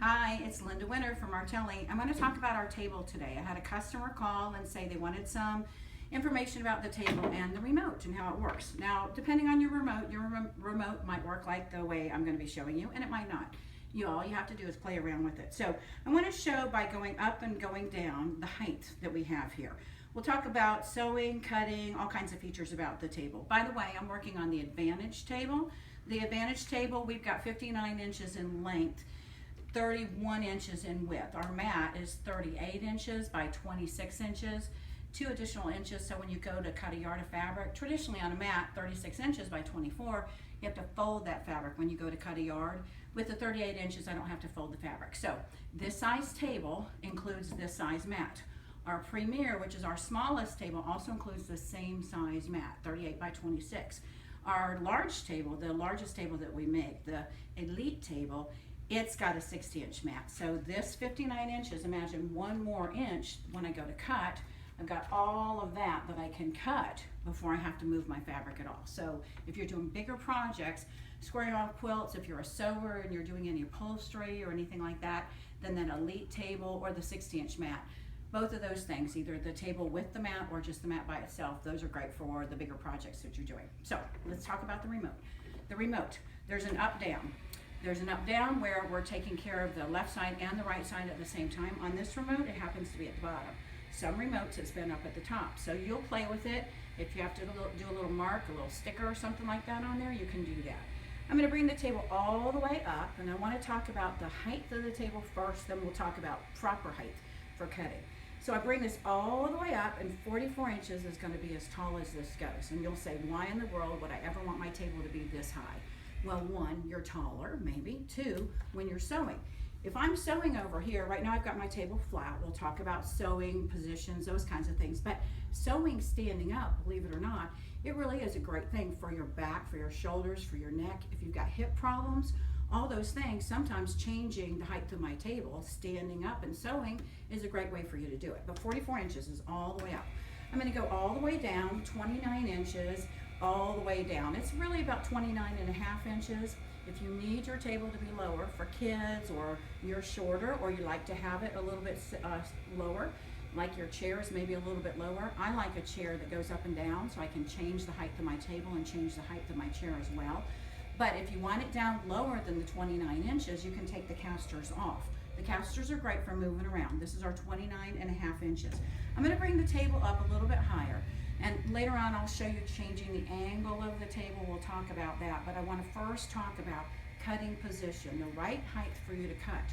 Hi, it's Linda Winter from Martelli. I'm going to talk about our table today. I had a customer call and say they wanted some information about the table and the remote and how it works. Now, depending on your remote might work like the way I'm going to be showing you, and it might not. All you have to do is play around with it. So I want to show by going up and going down the height that we have here. We'll talk about sewing, cutting, all kinds of features about the table. By the way, I'm working on the Advantage table. The Advantage table, we've got 59 inches in length, 31 inches in width. Our mat is 38 inches by 26 inches, 2 additional inches. So when you go to cut a yard of fabric, traditionally on a mat, 36 inches by 24, you have to fold that fabric when you go to cut a yard. With the 38 inches, I don't have to fold the fabric. So this size table includes this size mat. Our Premier, which is our smallest table, also includes the same size mat, 38 by 26. Our large table, the largest table that we make, the Elite table, it's got a 60-inch mat. So this 59 inches, imagine one more inch when I go to cut. I've got all of that I can cut before I have to move my fabric at all. So if you're doing bigger projects, squaring off quilts, if you're a sewer and you're doing any upholstery or anything like that, then that Elite table or the 60-inch mat. Both of those things, either the table with the mat or just the mat by itself, those are great for the bigger projects that you're doing. So let's talk about the remote. The remote, there's an up-down. There's an up-down where we're taking care of the left side and the right side at the same time. On this remote, it happens to be at the bottom. Some remotes, it's been up at the top. So you'll play with it. If you have to do a little mark, a little sticker or something like that on there, you can do that. I'm going to bring the table all the way up, and I want to talk about the height of the table first, then we'll talk about proper height for cutting. So I bring this all the way up, and 44 inches is going to be as tall as this goes. And you'll say, why in the world would I ever want my table to be this high? Well, one, you're taller, maybe. Two, when you're sewing. If I'm sewing over here, right now I've got my table flat. We'll talk about sewing positions, those kinds of things. But sewing standing up, believe it or not, it really is a great thing for your back, for your shoulders, for your neck. If you've got hip problems, all those things, sometimes changing the height of my table, standing up and sewing is a great way for you to do it. But 44 inches is all the way up. I'm going to go all the way down, 29 inches, all the way down. It's really about 29 and a half inches. If you need your table to be lower for kids, or you're shorter, or you like to have it a little bit lower, like your chair is maybe a little bit lower, I like a chair that goes up and down so I can change the height of my table and change the height of my chair as well. But if you want it down lower than the 29 inches, you can take the casters off. The casters are great for moving around. This is our 29 and a half inches. I'm going to bring the table up a little bit higher. And later on, I'll show you changing the angle of the table. We'll talk about that. But I want to first talk about cutting position, the right height for you to cut.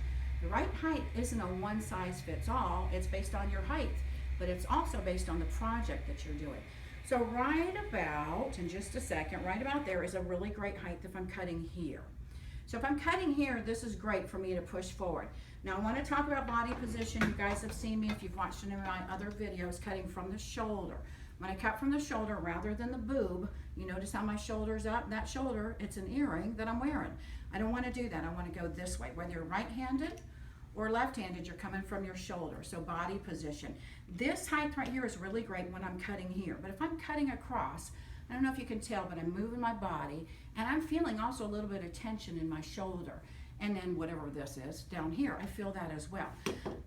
The right height isn't a one size fits all. It's based on your height, but it's also based on the project that you're doing. So right about, in just a second, right about there is a really great height if I'm cutting here. So if I'm cutting here, this is great for me to push forward. Now I want to talk about body position. You guys have seen me, if you've watched any of my other videos, cutting from the shoulder. When I cut from the shoulder rather than the boob, you notice how my shoulder's up? That shoulder, it's an earring that I'm wearing. I don't want to do that. I want to go this way. Whether you're right-handed or left-handed, you're coming from your shoulder. So body position. This height right here is really great when I'm cutting here. But if I'm cutting across, I don't know if you can tell, but I'm moving my body, and I'm feeling also a little bit of tension in my shoulder. And then whatever this is down here, I feel that as well.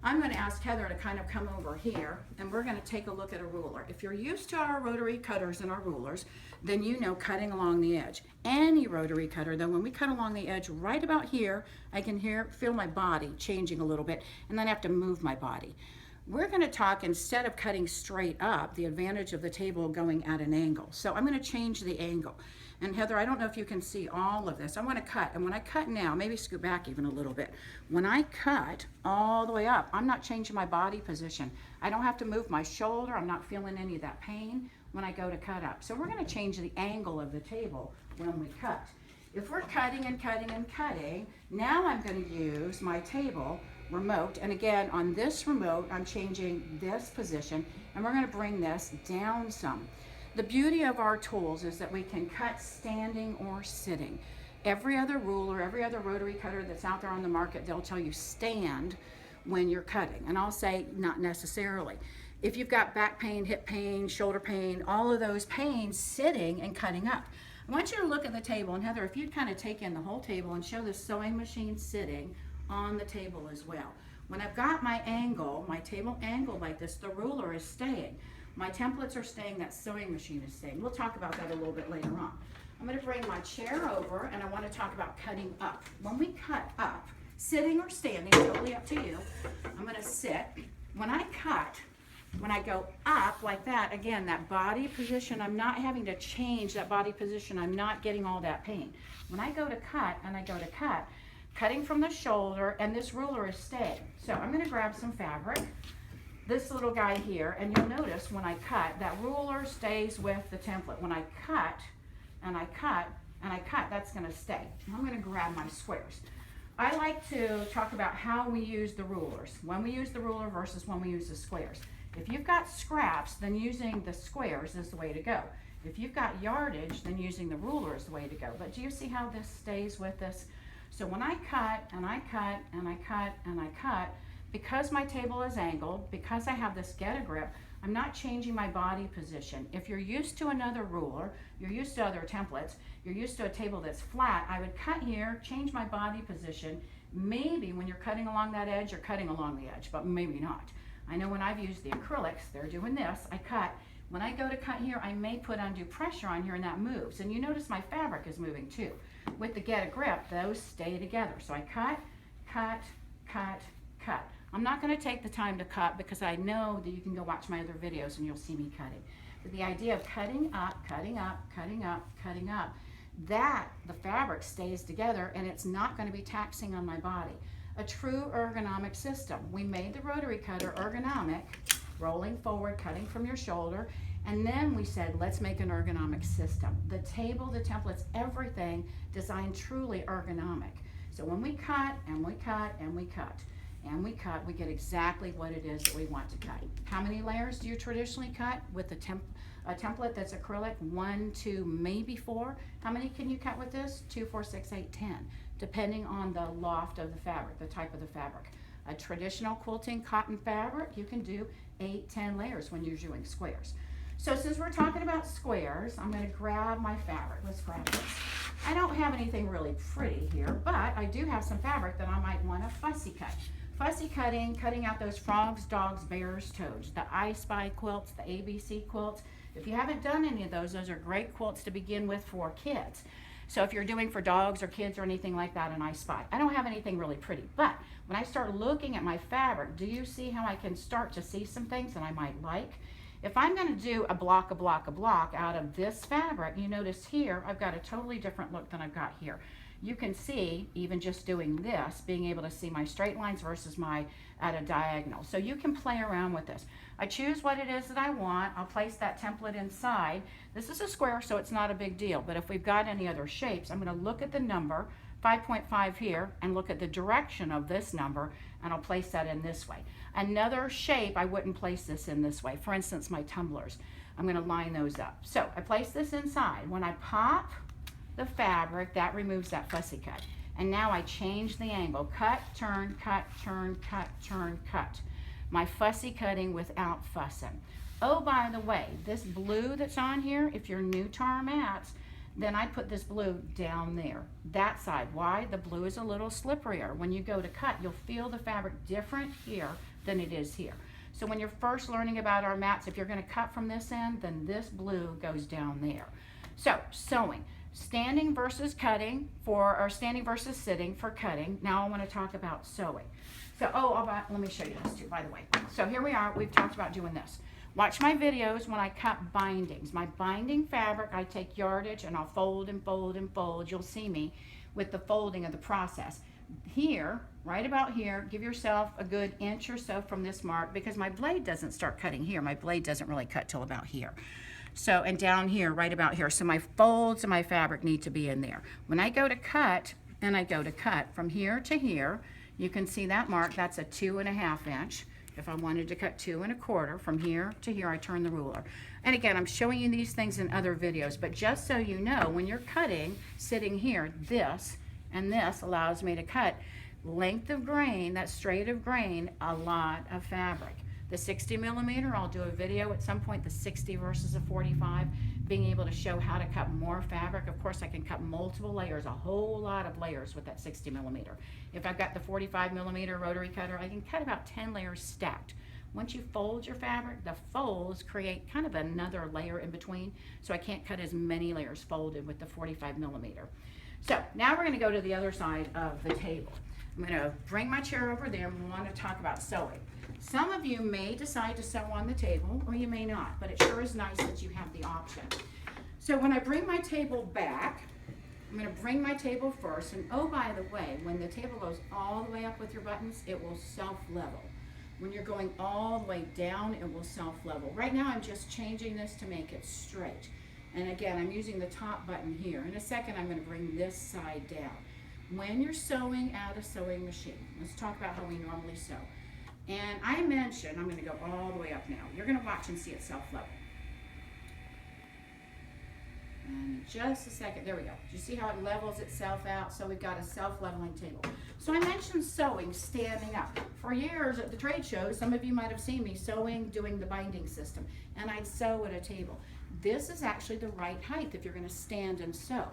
I'm going to ask Heather to kind of come over here, and we're going to take a look at a ruler. If you're used to our rotary cutters and our rulers, then you know cutting along the edge. Any rotary cutter, though, when we cut along the edge right about here, I can feel my body changing a little bit, and then I have to move my body. We're going to talk, instead of cutting straight up, the advantage of the table going at an angle. So I'm going to change the angle. And Heather, I don't know if you can see all of this. I want to cut, and when I cut now, maybe scoot back even a little bit. When I cut all the way up, I'm not changing my body position. I don't have to move my shoulder. I'm not feeling any of that pain when I go to cut up. So we're going to change the angle of the table when we cut. If we're cutting and cutting and cutting, now I'm going to use my table remote, and again on this remote I'm changing this position, and we're going to bring this down some. The beauty of our tools is that we can cut standing or sitting. Every other ruler, every other rotary cutter that's out there on the market, they'll tell you stand when you're cutting, and I'll say not necessarily. If you've got back pain, hip pain, shoulder pain, all of those pains, sitting and cutting up. I want you to look at the table, and Heather, if you'd kind of take in the whole table and show the sewing machine sitting on the table as well. When I've got my angle, my table angle like this, the ruler is staying. My templates are staying, that sewing machine is staying. We'll talk about that a little bit later on. I'm going to bring my chair over and I want to talk about cutting up. When we cut up, sitting or standing, totally up to you, I'm going to sit. When I cut, when I go up like that, again, that body position, I'm not having to change that body position. I'm not getting all that pain. When I go to cut and I go to cut, cutting from the shoulder, and this ruler is staying. So I'm going to grab some fabric, this little guy here, and you'll notice when I cut, that ruler stays with the template. When I cut, and I cut, and I cut, that's going to stay. I'm going to grab my squares. I like to talk about how we use the rulers, when we use the ruler versus when we use the squares. If you've got scraps, then using the squares is the way to go. If you've got yardage, then using the ruler is the way to go. But do you see how this stays with this? So when I cut, and I cut, and I cut, and I cut, because my table is angled, because I have this get a grip, I'm not changing my body position. If you're used to another ruler, you're used to other templates, you're used to a table that's flat, I would cut here, change my body position. Maybe when you're cutting along that edge, you're cutting along the edge, but maybe not. I know when I've used the acrylics, they're doing this, I cut. When I go to cut here, I may put undue pressure on here and that moves. And you notice my fabric is moving too. With the get a grip, those stay together. So I cut, cut, cut, cut. I'm not going to take the time to cut because I know that you can go watch my other videos and you'll see me cutting. But the idea of cutting up, cutting up, cutting up, cutting up, that the fabric stays together and it's not going to be taxing on my body. A true ergonomic system. We made the rotary cutter ergonomic, rolling forward, cutting from your shoulder, and then we said, let's make an ergonomic system. The table, the templates, everything designed truly ergonomic. So when we cut, and we cut, and we cut, and we cut, we get exactly what it is that we want to cut. How many layers do you traditionally cut with a template that's acrylic? 1, 2, maybe 4. How many can you cut with this? 2, 4, 6, 8, 10, depending on the loft of the fabric, the type of the fabric. A traditional quilting cotton fabric, you can do 8, 10 layers when you're doing squares. So since we're talking about squares, I'm going to grab my fabric. Let's grab this. I don't have anything really pretty here, but I do have some fabric that I might want to fussy cut. Fussy cutting, cutting out those frogs, dogs, bears, toads, the I Spy quilts, the ABC quilts. If you haven't done any of those are great quilts to begin with for kids. So if you're doing for dogs or kids or anything like that, an I Spy. I don't have anything really pretty, but when I start looking at my fabric, do you see how I can start to see some things that I might like? If I'm going to do a block out of this fabric, you notice here, I've got a totally different look than I've got here. You can see, even just doing this, being able to see my straight lines versus my at a diagonal. So you can play around with this. I choose what it is that I want. I'll place that template inside. This is a square, so it's not a big deal. But if we've got any other shapes, I'm going to look at the number, 5.5 here, and look at the direction of this number, and I'll place that in this way. Another shape, I wouldn't place this in this way. For instance, my tumblers. I'm going to line those up. So I place this inside. When I pop the fabric, that removes that fussy cut. And now I change the angle. Cut, turn, cut, turn, cut, turn, cut. My fussy cutting without fussing. Oh, by the way, this blue that's on here, if you're new to our mats, then I put this blue down there, that side. Why? The blue is a little slipperier. When you go to cut, you'll feel the fabric different here than it is here. So when you're first learning about our mats, if you're going to cut from this end, then this blue goes down there. So sewing. Standing versus cutting or standing versus sitting for cutting. Now I want to talk about sewing. So, let me show you this too, by the way. So here we are, we've talked about doing this. Watch my videos when I cut bindings. My binding fabric, I take yardage and I'll fold and fold and fold. You'll see me with the folding of the process. Here, right about here, give yourself a good inch or so from this mark because my blade doesn't start cutting here. My blade doesn't really cut till about here. So, and down here, right about here. So my folds of my fabric need to be in there. When I go to cut, and I go to cut from here to here, you can see that mark, that's a 2.5 inch. If I wanted to cut 2 1/4, from here to here, I turn the ruler. And again, I'm showing you these things in other videos, but just so you know, when you're cutting, sitting here, this and this allows me to cut length of grain, that straight of grain, a lot of fabric. The 60 millimeter, I'll do a video at some point, the 60 versus a 45. being able to show how to cut more fabric. Of course, I can cut multiple layers, a whole lot of layers with that 60 millimeter. If I've got the 45 millimeter rotary cutter, I can cut about 10 layers stacked. Once you fold your fabric, the folds create kind of another layer in between, so I can't cut as many layers folded with the 45 millimeter. So now we're going to go to the other side of the table. I'm going to bring my chair over there and we want to talk about sewing. Some of you may decide to sew on the table, or you may not, but it sure is nice that you have the option. So when I bring my table back, I'm going to bring my table first, and oh, by the way, when the table goes all the way up with your buttons, it will self-level. When you're going all the way down, it will self-level. Right now, I'm just changing this to make it straight. And again, I'm using the top button here. In a second, I'm going to bring this side down. When you're sewing at a sewing machine, let's talk about how we normally sew. And I mentioned, I'm going to go all the way up now. You're going to watch and see it self-level. And just a second, there we go. Do you see how it levels itself out? So we've got a self-leveling table. So I mentioned sewing standing up. For years at the trade shows, some of you might have seen me sewing, doing the binding system, and I'd sew at a table. This is actually the right height if you're going to stand and sew.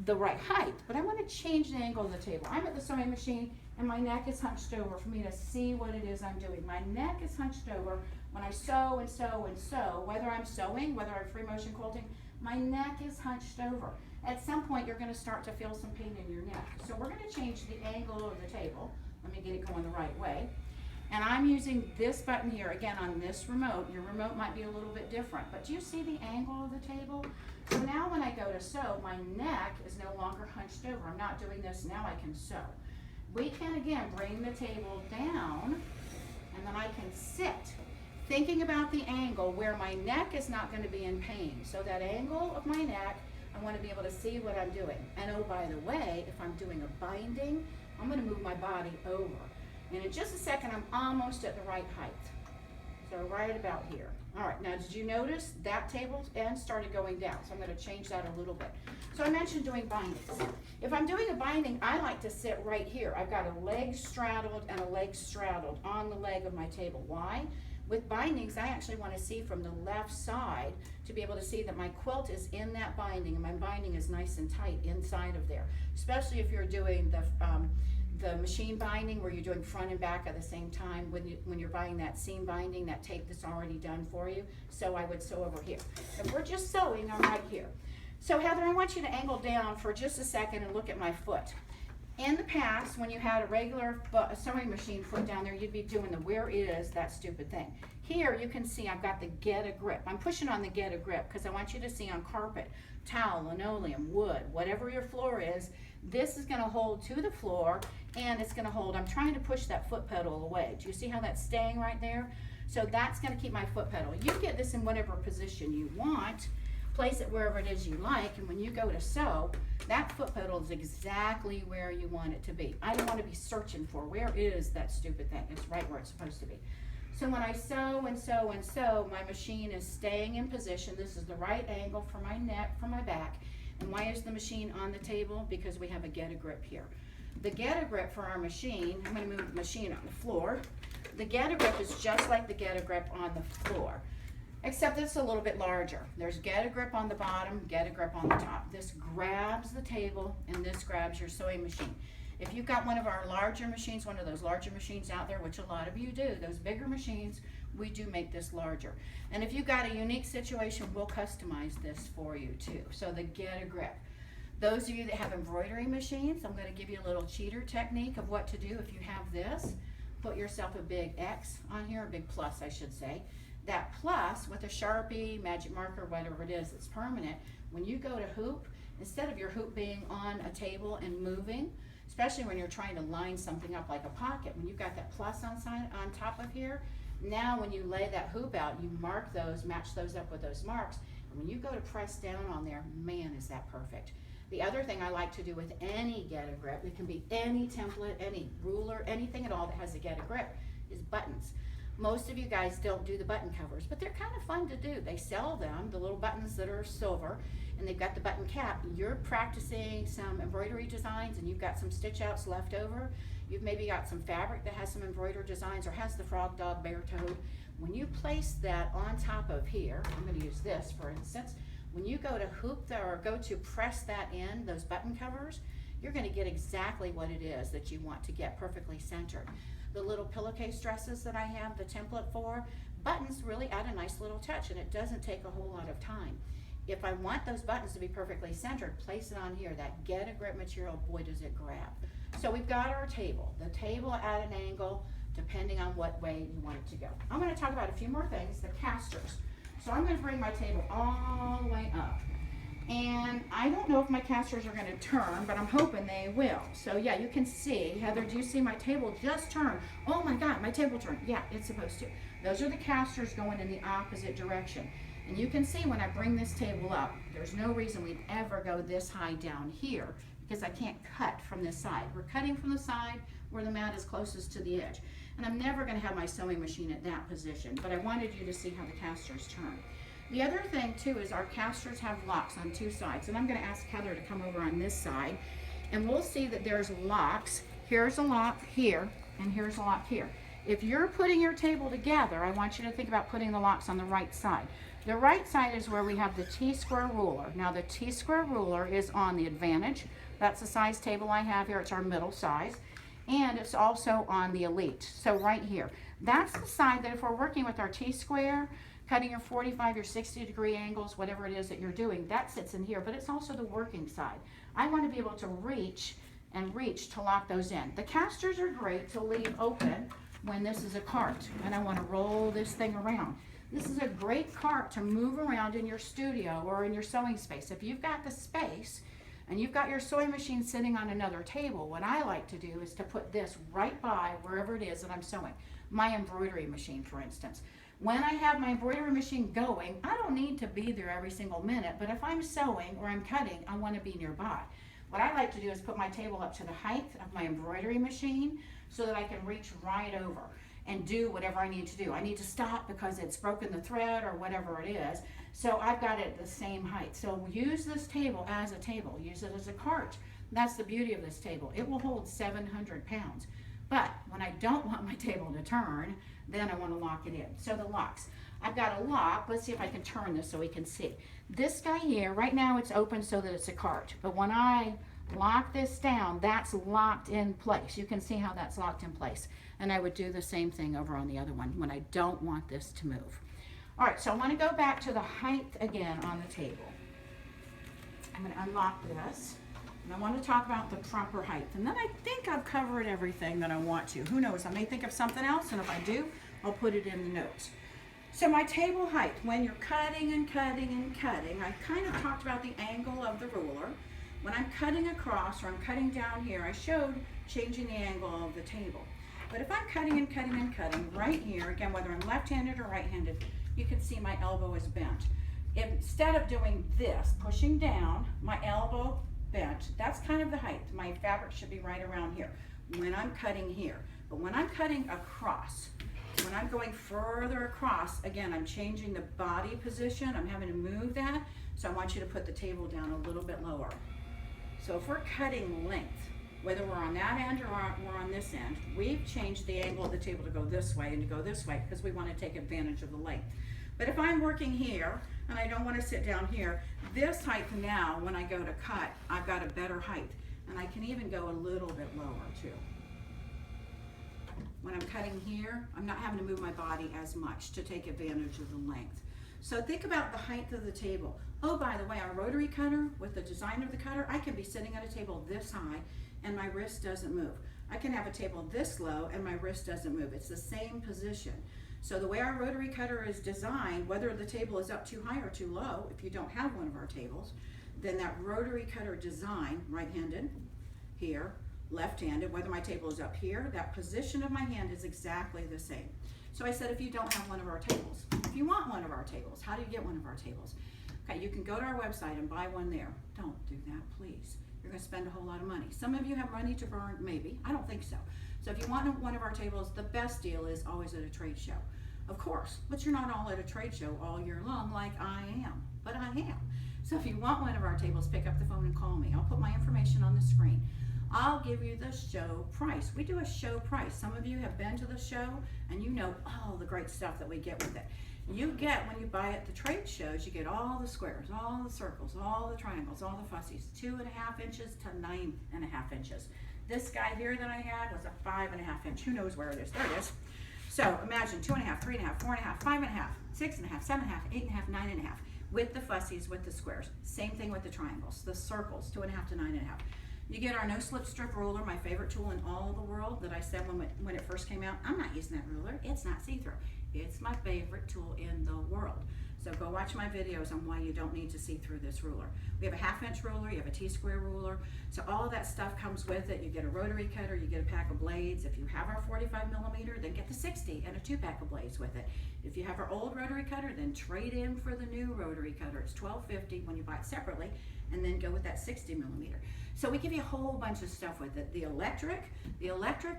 The right height, but I want to change the angle of the table. I'm at the sewing machine and my neck is hunched over for me to see what it is I'm doing. My neck is hunched over when I sew and sew and sew, whether I'm sewing, whether I'm free motion quilting, my neck is hunched over. At some point you're going to start to feel some pain in your neck. So we're going to change the angle of the table. Let me get it going the right way. And I'm using this button here, again on this remote. Your remote might be a little bit different, but do you see the angle of the table? So now when I go to sew, my neck is no longer hunched over. I'm not doing this, now I can sew. We can again bring the table down, and then I can sit, thinking about the angle where my neck is not going to be in pain. So that angle of my neck, I want to be able to see what I'm doing. And oh, by the way, if I'm doing a binding, I'm going to move my body over. And in just a second, I'm almost at the right height. So right about here. All right, now did you notice that table end started going down? So I'm going to change that a little bit. So I mentioned doing bindings. If I'm doing a binding, I like to sit right here. I've got a leg straddled and a leg straddled on the leg of my table. Why? With bindings, I actually want to see from the left side to be able to see that my quilt is in that binding and my binding is nice and tight inside of there. Especially if you're doing the machine binding where you're doing front and back at the same time when you're buying that seam binding, that tape that's already done for you. So I would sew over here. If we're just sewing, I'm right here. So Heather, I want you to angle down for just a second and look at my foot. In the past, when you had a regular sewing machine foot down there, you'd be doing the where is that stupid thing. Here you can see I've got the get a grip. I'm pushing on the get a grip because I want you to see on carpet, towel, linoleum, wood, whatever your floor is, this is going to hold to the floor and it's going to hold. I'm trying to push that foot pedal away. Do you see how that's staying right there? So that's going to keep my foot pedal. You get this in whatever position you want. Place it wherever it is you like, and when you go to sew, that foot pedal is exactly where you want it to be. I don't want to be searching for where is that stupid thing. It's right where it's supposed to be. So when I sew and sew and sew, my machine is staying in position. This is the right angle for my neck, for my back. And why is the machine on the table? Because we have a get a grip here. The get a grip for our machine, I'm going to move the machine on the floor. The get a grip is just like the get a grip on the floor, except it's a little bit larger. There's get a grip on the bottom, get a grip on the top. This grabs the table and this grabs your sewing machine. If you've got one of our larger machines, one of those larger machines out there, which a lot of you do, those bigger machines, we do make this larger. And if you've got a unique situation, we'll customize this for you too. So the get a grip. Those of you that have embroidery machines, I'm going to give you a little cheater technique of what to do if you have this. Put yourself a big X on here, a big plus I should say. That plus with a Sharpie, magic marker, whatever it is that's permanent, when you go to hoop, instead of your hoop being on a table and moving, especially when you're trying to line something up like a pocket, when you've got that plus on top of here, now when you lay that hoop out, you mark those, match those up with those marks, and when you go to press down on there, man, is that perfect. The other thing I like to do with any get a grip, it can be any template, any ruler, anything at all that has a get a grip, is buttons. Most of you guys don't do the button covers, but they're kind of fun to do. They sell them, the little buttons that are silver, and they've got the button cap. You're practicing some embroidery designs and you've got some stitch outs left over. You've maybe got some fabric that has some embroidered designs or has the frog, dog, bear, toad. When you place that on top of here, I'm going to use this for instance, when you go to or go to press that in, those button covers, you're gonna get exactly what it is that you want to get perfectly centered. The little pillowcase dresses that I have the template for, buttons really add a nice little touch, and it doesn't take a whole lot of time. If I want those buttons to be perfectly centered, place it on here. That Get a Grip material, boy does it grab. So we've got our table. The table at an angle, depending on what way you want it to go. I'm gonna talk about a few more things, the casters. So I'm gonna bring my table all the way up. And I don't know if my casters are gonna turn, but I'm hoping they will. So yeah, you can see, Heather, do you see my table just turn? Oh my God, my table turned. Yeah, it's supposed to. Those are the casters going in the opposite direction. And you can see when I bring this table up, there's no reason we'd ever go this high down here because I can't cut from this side. We're cutting from the side where the mat is closest to the edge. And I'm never gonna have my sewing machine at that position, but I wanted you to see how the casters turn. The other thing too is our casters have locks on two sides, and I'm gonna ask Heather to come over on this side, and we'll see that there's locks. Here's a lock here, and here's a lock here. If you're putting your table together, I want you to think about putting the locks on the right side. The right side is where we have the T-square ruler. Now the T-square ruler is on the Advantage. That's the size table I have here. It's our middle size. And it's also on the Elite. So right here. That's the side that if we're working with our T-square, cutting your 45 or 60 degree angles, whatever it is that you're doing, that sits in here, but it's also the working side. I want to be able to reach to lock those in. The casters are great to leave open when this is a cart and I want to roll this thing around. This is a great cart to move around in your studio or in your sewing space. If you've got the space and you've got your sewing machine sitting on another table, what I like to do is to put this right by wherever it is that I'm sewing. My embroidery machine, for instance. When I have my embroidery machine going, I don't need to be there every single minute, but if I'm sewing or I'm cutting, I want to be nearby. What I like to do is put my table up to the height of my embroidery machine so that I can reach right over and do whatever I need to do. I need to stop because it's broken the thread or whatever it is. So I've got it the same height. So use this table as a table. Use it as a cart. That's the beauty of this table. It will hold 700 pounds. But when I don't want my table to turn, then I want to lock it in. So the locks. I've got a lock. Let's see if I can turn this so we can see. This guy here, right now it's open so that it's a cart. But when I lock this down, that's locked in place. You can see how that's locked in place. And I would do the same thing over on the other one when I don't want this to move. All right, so I want to go back to the height again on the table. I'm going to unlock this. And I want to talk about the proper height. And then I think I've covered everything that I want to. Who knows? I may think of something else, and if I do, I'll put it in the notes. So my table height, when you're cutting and cutting and cutting, I kind of talked about the angle of the ruler. When I'm cutting across or I'm cutting down here, I showed changing the angle of the table. But if I'm cutting and cutting and cutting right here, again, whether I'm left-handed or right-handed, you can see my elbow is bent. Instead of doing this, pushing down, my elbow bent, that's kind of the height. My fabric should be right around here when I'm cutting here. But when I'm cutting across, when I'm going further across, again, I'm changing the body position. I'm having to move that. So I want you to put the table down a little bit lower. So if we're cutting length, whether we're on that end or we're on this end, we've changed the angle of the table to go this way and to go this way because we want to take advantage of the length. But if I'm working here and I don't want to sit down here, this height now, when I go to cut, I've got a better height. And I can even go a little bit lower too. When I'm cutting here, I'm not having to move my body as much to take advantage of the length. So think about the height of the table. Oh, by the way, our rotary cutter, with the design of the cutter, I can be sitting at a table this high and my wrist doesn't move. I can have a table this low and my wrist doesn't move. It's the same position. So the way our rotary cutter is designed, whether the table is up too high or too low, if you don't have one of our tables, then that rotary cutter design, right-handed, here, left-handed, whether my table is up here, that position of my hand is exactly the same. So I said, if you don't have one of our tables, if you want one of our tables, how do you get one of our tables? Okay, you can go to our website and buy one there. Don't do that, please. You're gonna spend a whole lot of money. Some of you have money to burn, maybe. I don't think so. So if you want one of our tables, the best deal is always at a trade show. Of course, but you're not all at a trade show all year long like I am, but I am. So if you want one of our tables, pick up the phone and call me. I'll put my information on the screen. I'll give you the show price. We do a show price. Some of you have been to the show and you know all the great stuff that we get with it. You get, when you buy at the trade shows, you get all the squares, all the circles, all the triangles, all the fussies, 2.5 inches to 9.5 inches. This guy here that I had was a 5.5 inch. Who knows where it is? There it is. So imagine 2.5, 3.5, 4.5, 5.5, 6.5, 7.5, 8.5, 9.5 with the fussies, with the squares. Same thing with the triangles, the circles, 2.5 to 9.5. You get our no slip strip ruler, my favorite tool in all the world that I said when it first came out. I'm not using that ruler. It's not see-through. It's my favorite tool in the world. So go watch my videos on why you don't need to see through this ruler. We have a 1/2 inch ruler, you have a T-square ruler. So all of that stuff comes with it. You get a rotary cutter, you get a pack of blades. If you have our 45mm, then get the 60 and a 2-pack of blades with it. If you have our old rotary cutter, then trade in for the new rotary cutter. It's $12.50 when you buy it separately, and then go with that 60mm. So we give you a whole bunch of stuff with it. The electric,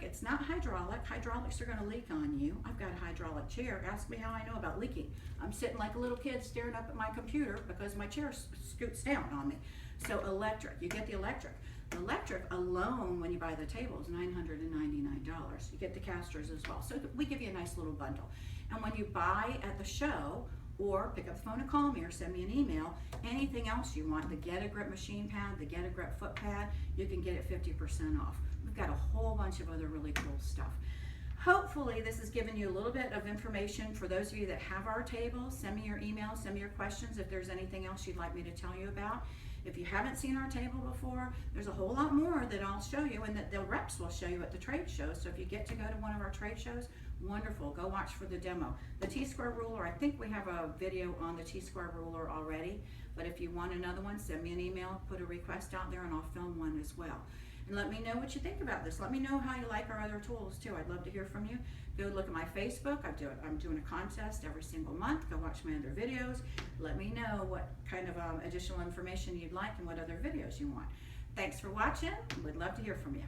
it's not hydraulic. Hydraulics are gonna leak on you. I've got a hydraulic chair. Ask me how I know about leaking. I'm sitting like a little kid staring up at my computer because my chair scoots down on me. So electric, you get the electric. The electric alone, when you buy the table, is $999. You get the casters as well. So we give you a nice little bundle. And when you buy at the show, or pick up the phone and call me or send me an email, anything else you want, the Get a Grip machine pad, the Get a Grip foot pad, you can get it 50% off. We've got a whole bunch of other really cool stuff. Hopefully this has given you a little bit of information for those of you that have our table. Send me your email, send me your questions if there's anything else you'd like me to tell you about. If you haven't seen our table before, there's a whole lot more that I'll show you and that the reps will show you at the trade shows. So if you get to go to one of our trade shows, wonderful, go watch for the demo. The T-square ruler, I think we have a video on the T-square ruler already, but if you want another one, send me an email, put a request out there, and I'll film one as well. And let me know what you think about this. Let me know how you like our other tools too. I'd love to hear from you. Go look at my Facebook. I'm doing a contest every single month. Go watch my other videos. Let me know what kind of additional information you'd like and what other videos you want. Thanks for watching. We'd love to hear from you.